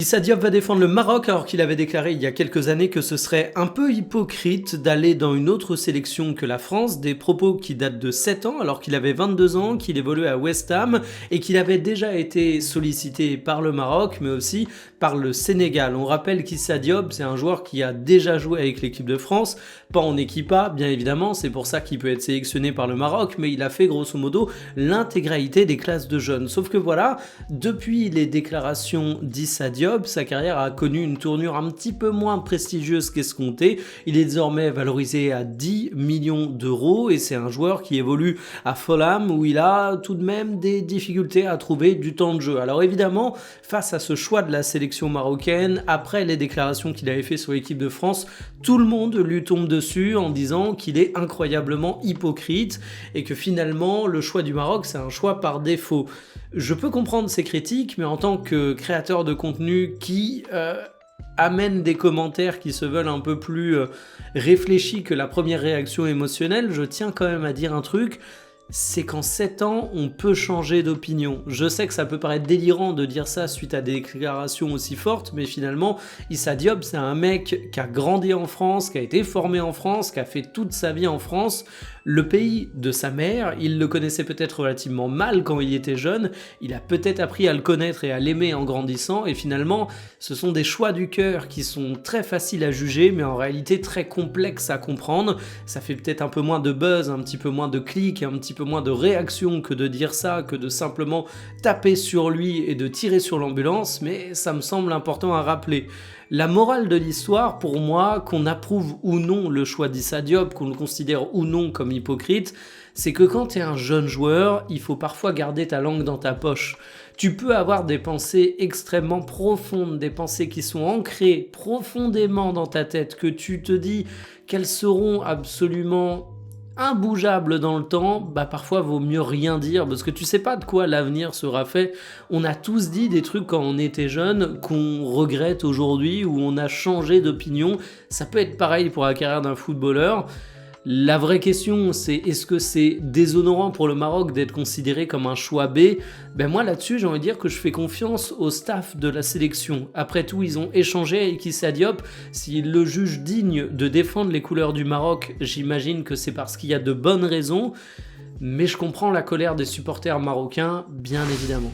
Issa Diop va défendre le Maroc alors qu'il avait déclaré il y a quelques années que ce serait un peu hypocrite d'aller dans une autre sélection que la France, des propos qui datent de 7 ans alors qu'il avait 22 ans, qu'il évoluait à West Ham et qu'il avait déjà été sollicité par le Maroc mais aussi par le Sénégal. On rappelle qu'Issa Diop c'est un joueur qui a déjà joué avec l'équipe de France, pas en équipe A bien évidemment, c'est pour ça qu'il peut être sélectionné par le Maroc, mais il a fait grosso modo l'intégralité des classes de jeunes. Sauf que voilà, depuis les déclarations d'Issa Diop, sa carrière a connu une tournure un petit peu moins prestigieuse qu'escompté. Il est désormais valorisé à 10 millions d'euros et c'est un joueur qui évolue à Fulham où il a tout de même des difficultés à trouver du temps de jeu. Alors évidemment, face à ce choix de la sélection marocaine, après les déclarations qu'il avait fait sur l'équipe de France, tout le monde lui tombe dessus en disant qu'il est incroyablement hypocrite et que finalement le choix du Maroc c'est un choix par défaut. Je peux comprendre ces critiques, mais en tant que créateur de contenu qui amène des commentaires qui se veulent un peu plus réfléchis que la première réaction émotionnelle, je tiens quand même à dire un truc, c'est qu'en 7 ans, on peut changer d'opinion. Je sais que ça peut paraître délirant de dire ça suite à des déclarations aussi fortes, mais finalement, Issa Diop, c'est un mec qui a grandi en France, qui a été formé en France, qui a fait toute sa vie en France. Le pays de sa mère, il le connaissait peut-être relativement mal quand il était jeune, il a peut-être appris à le connaître et à l'aimer en grandissant, et finalement, ce sont des choix du cœur qui sont très faciles à juger, mais en réalité très complexes à comprendre. Ça fait peut-être un peu moins de buzz, un petit peu moins de clics, un petit peu moins de réaction que de dire ça, que de simplement taper sur lui et de tirer sur l'ambulance, mais ça me semble important à rappeler. La morale de l'histoire, pour moi, qu'on approuve ou non le choix d'Issa Diop, qu'on le considère ou non comme hypocrite, c'est que quand tu es un jeune joueur, il faut parfois garder ta langue dans ta poche. Tu peux avoir des pensées extrêmement profondes, des pensées qui sont ancrées profondément dans ta tête, que tu te dis qu'elles seront absolument imbougeable dans le temps, bah parfois vaut mieux rien dire parce que tu sais pas de quoi l'avenir sera fait. On a tous dit des trucs quand on était jeune qu'on regrette aujourd'hui ou on a changé d'opinion. Ça peut être pareil pour la carrière d'un footballeur. La vraie question, c'est est-ce que c'est déshonorant pour le Maroc d'être considéré comme un choix B? Ben moi là-dessus, j'ai envie de dire que je fais confiance au staff de la sélection. Après tout, ils ont échangé avec Issa Diop. S'ils le jugent digne de défendre les couleurs du Maroc, j'imagine que c'est parce qu'il y a de bonnes raisons. Mais je comprends la colère des supporters marocains, bien évidemment.